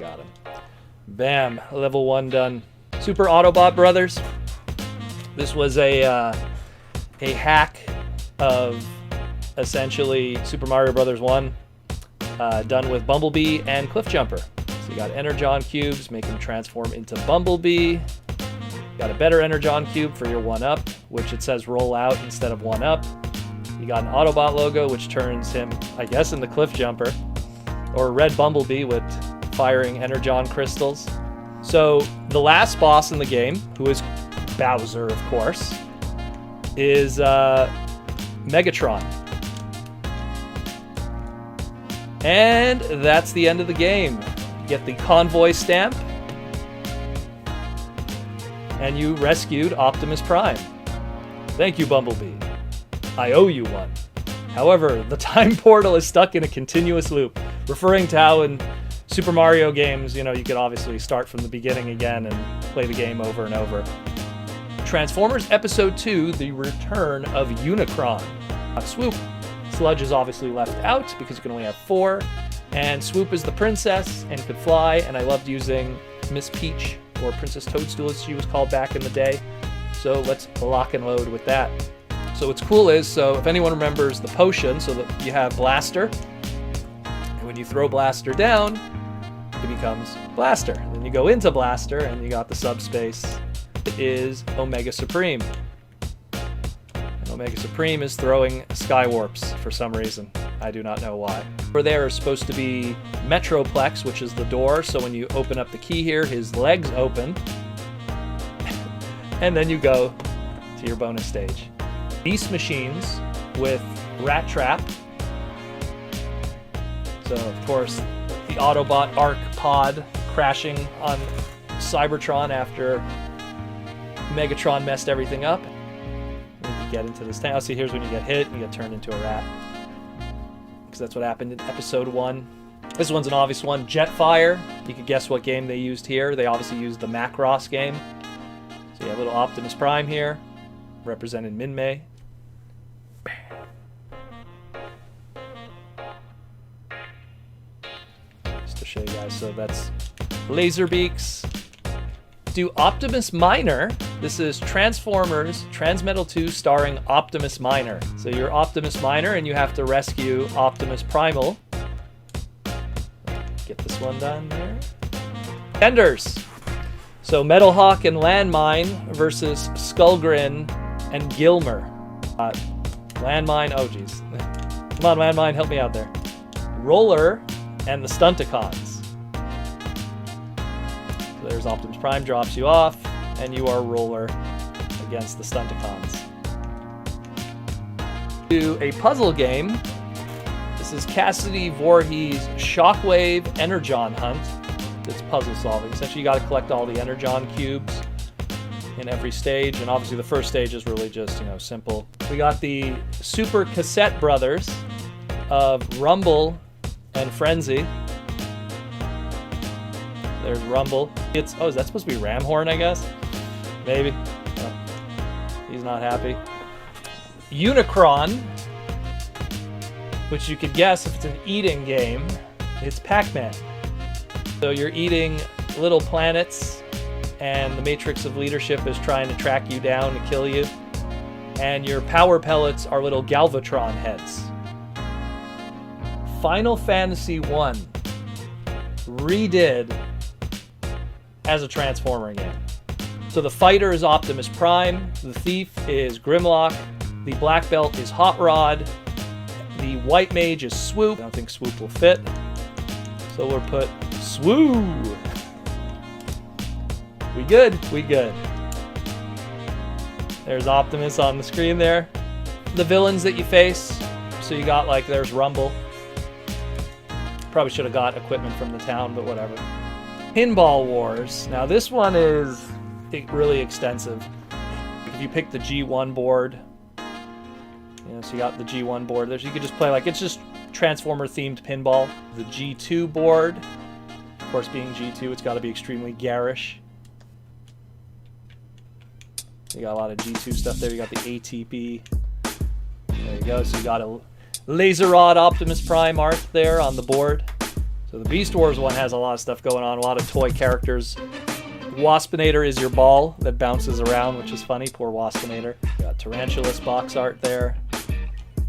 Got him. Bam. Level 1 done. Super Autobot Brothers. This was a hack of essentially Super Mario Brothers 1 done with Bumblebee and Cliffjumper. So you got Energon cubes, make him transform into Bumblebee. Got a better Energon cube for your 1-up, which it says roll out instead of 1-up. You got an Autobot logo, which turns him, I guess, into Cliffjumper. Or a red Bumblebee with firing Energon crystals. So the last boss in the game, who is Bowser, of course, is Megatron. And that's the end of the game. You get the convoy stamp. And you rescued Optimus Prime. Thank you, Bumblebee. I owe you one. However, the time portal is stuck in a continuous loop, referring to how in Super Mario games, you know, you could obviously start from the beginning again and play the game over and over. Transformers Episode 2, The Return of Unicron. Swoop. Sludge is obviously left out because you can only have 4. And Swoop is the princess and could fly, and I loved using Miss Peach, or Princess Toadstool as she was called back in the day. So let's lock and load with that. So what's cool is, so if anyone remembers the potion, so that you have Blaster, and when you throw Blaster down, it becomes Blaster. And then you go into Blaster, and you got the subspace. It is Omega Supreme. And Omega Supreme is throwing Skywarps for some reason. I do not know why. Over there is supposed to be Metroplex, which is the door, so when you open up the key here, his legs open. And then you go to your bonus stage. Beast Machines with Rat Trap. So, of course, the Autobot Arc Pod crashing on Cybertron after Megatron messed everything up. And you can get into this town. See, here's when you get hit and you get turned into a rat. Because that's what happened in Episode 1. This one's an obvious one. Jetfire. You could guess what game they used here. They obviously used the Macross game. So you have little Optimus Prime here, represented Min-May. Just to show you guys, so that's Laserbeaks. Do Optimus Minor. This is Transformers Transmetal 2 starring Optimus Minor. So you're Optimus Minor and you have to rescue Optimus Primal. Get this one done there. Tenders. So Metal Hawk and Landmine versus Skullgrin and Gilmer. Landmine, oh geez. Come on, Landmine, help me out there. Roller and the Stunticons. So there's Optimus Prime, drops you off, and you are Roller against the Stunticons. To a puzzle game. This is Cassidy Voorhees' Shockwave Energon Hunt. It's puzzle solving. Essentially, you got to collect all the Energon cubes in every stage, and obviously the first stage is really just, you know, simple. We got the Super Cassette Brothers of Rumble and Frenzy. There's Rumble. It's, oh, is that supposed to be Ramhorn, I guess? Maybe. Oh, he's not happy. Unicron, which you could guess if it's an eating game, it's Pac-Man. So you're eating little planets, and the Matrix of Leadership is trying to track you down and kill you. And your power pellets are little Galvatron heads. Final Fantasy 1 redid as a Transformer game. So the fighter is Optimus Prime, the thief is Grimlock, the black belt is Hot Rod, the white mage is Swoop. I don't think Swoop will fit, so we'll put Swoop. We good? We good. There's Optimus on the screen there. The villains that you face, so you got, like, there's Rumble. Probably should have got equipment from the town, but whatever. Pinball Wars. Now this one is really extensive. If you pick the G1 board, you know, so you got the G1 board there, so you could just play, like, it's just Transformer themed pinball. The G2 board, of course, being G2, it's got to be extremely garish. You got a lot of G2 stuff there. You got the ATP. There you go. So you got a Laser Rod Optimus Prime art there on the board. So the Beast Wars one has a lot of stuff going on, a lot of toy characters. Waspinator is your ball that bounces around, which is funny. Poor Waspinator. You got Tarantulas box art there.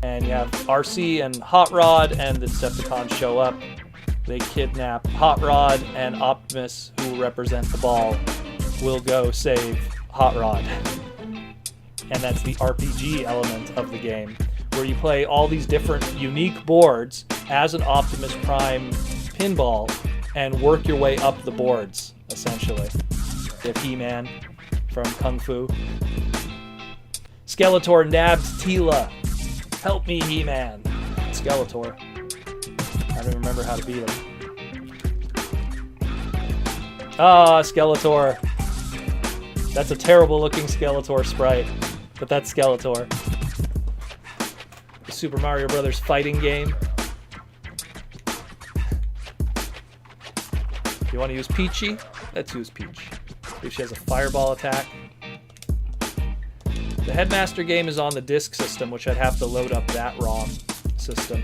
And you have RC and Hot Rod, and the Decepticons show up. They kidnap Hot Rod, and Optimus, who represent the ball, will go save Hot Rod. And that's the RPG element of the game, where you play all these different unique boards as an Optimus Prime pinball and work your way up the boards, essentially. You have He-Man from Kung Fu. Skeletor nabbed Teela. Help me, He-Man. Skeletor. I don't remember how to beat him. Ah, Skeletor. That's a terrible looking Skeletor sprite, but that's Skeletor. The Super Mario Brothers fighting game. You want to use Peachy? Let's use Peach. She has a fireball attack. The Headmaster game is on the disk system, which I'd have to load up that ROM system.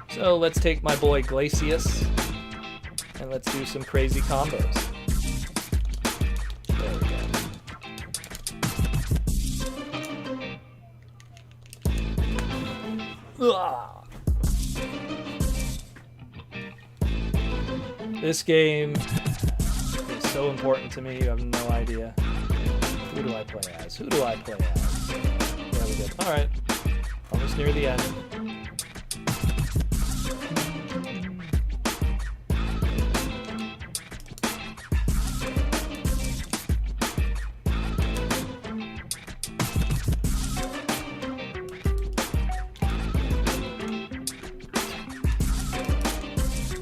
So let's take my boy Glacius and let's do some crazy combos. There we go. Ugh. This game is so important to me, you have no idea. Who do I play as? Who do I play as? Yeah, we did. Alright. Almost near the end.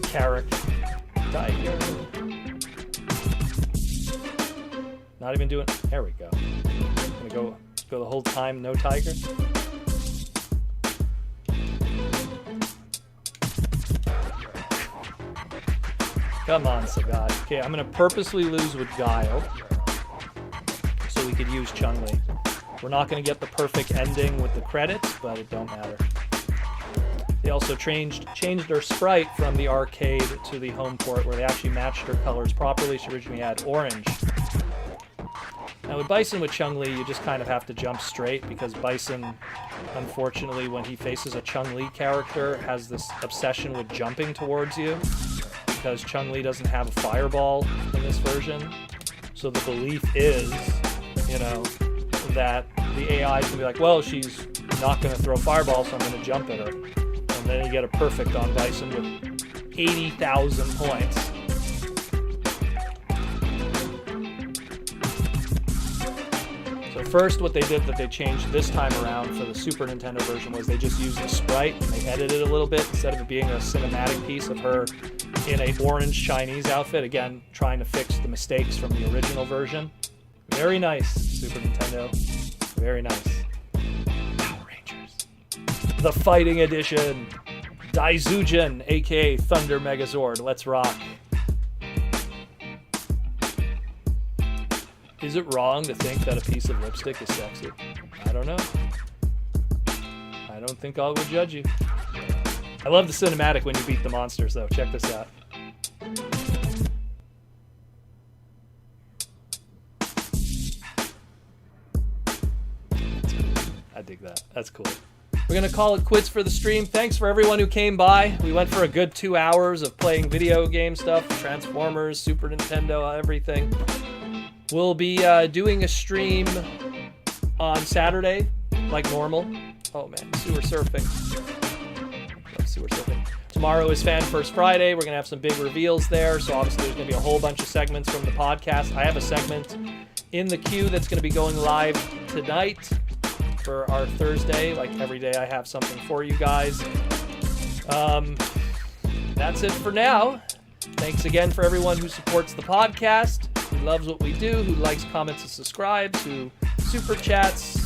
Carrick. Tiger. Not even doing. There we go. Gonna go the whole time, no tiger. Come on, Sagat. Okay, I'm gonna purposely lose with Guile so we could use Chun-Li. We're not gonna get the perfect ending with the credits, but it don't matter. They also changed her sprite from the arcade to the home port, where they actually matched her colors properly. She originally had orange. Now with Bison with Chun-Li, you just kind of have to jump straight, because Bison, unfortunately, when he faces a Chun-Li character, has this obsession with jumping towards you, because Chun-Li doesn't have a fireball in this version. So the belief is, you know, that the AI can be like, well, she's not going to throw fireballs, so I'm going to jump at her. And then you get a perfect on Bison with 80,000 points. So first, what they did that they changed this time around for the Super Nintendo version was they just used the sprite and they edited it a little bit, instead of it being a cinematic piece of her in a orange Chinese outfit. Again, trying to fix the mistakes from the original version. Very nice, Super Nintendo. Very nice. Power Rangers. The Fighting Edition. Daizujin, aka Thunder Megazord. Let's rock. Is it wrong to think that a piece of lipstick is sexy? I don't know. I don't think I would judge you. I love the cinematic when you beat the monsters, though. Check this out. I dig that. That's cool. We're going to call it quits for the stream. Thanks for everyone who came by. We went for a good 2 hours of playing video game stuff, Transformers, Super Nintendo, everything. We'll be doing a stream on Saturday, like normal. Oh man, sewer surfing. Love sewer surfing. Tomorrow is Fan First Friday. We're going to have some big reveals there, so obviously there's going to be a whole bunch of segments from the podcast. I have a segment in the queue that's going to be going live tonight for our Thursday. Like every day I have something for you guys. That's it for now. Thanks again for everyone who supports the podcast, who loves what we do, who likes, comments, and subscribes, who super chats,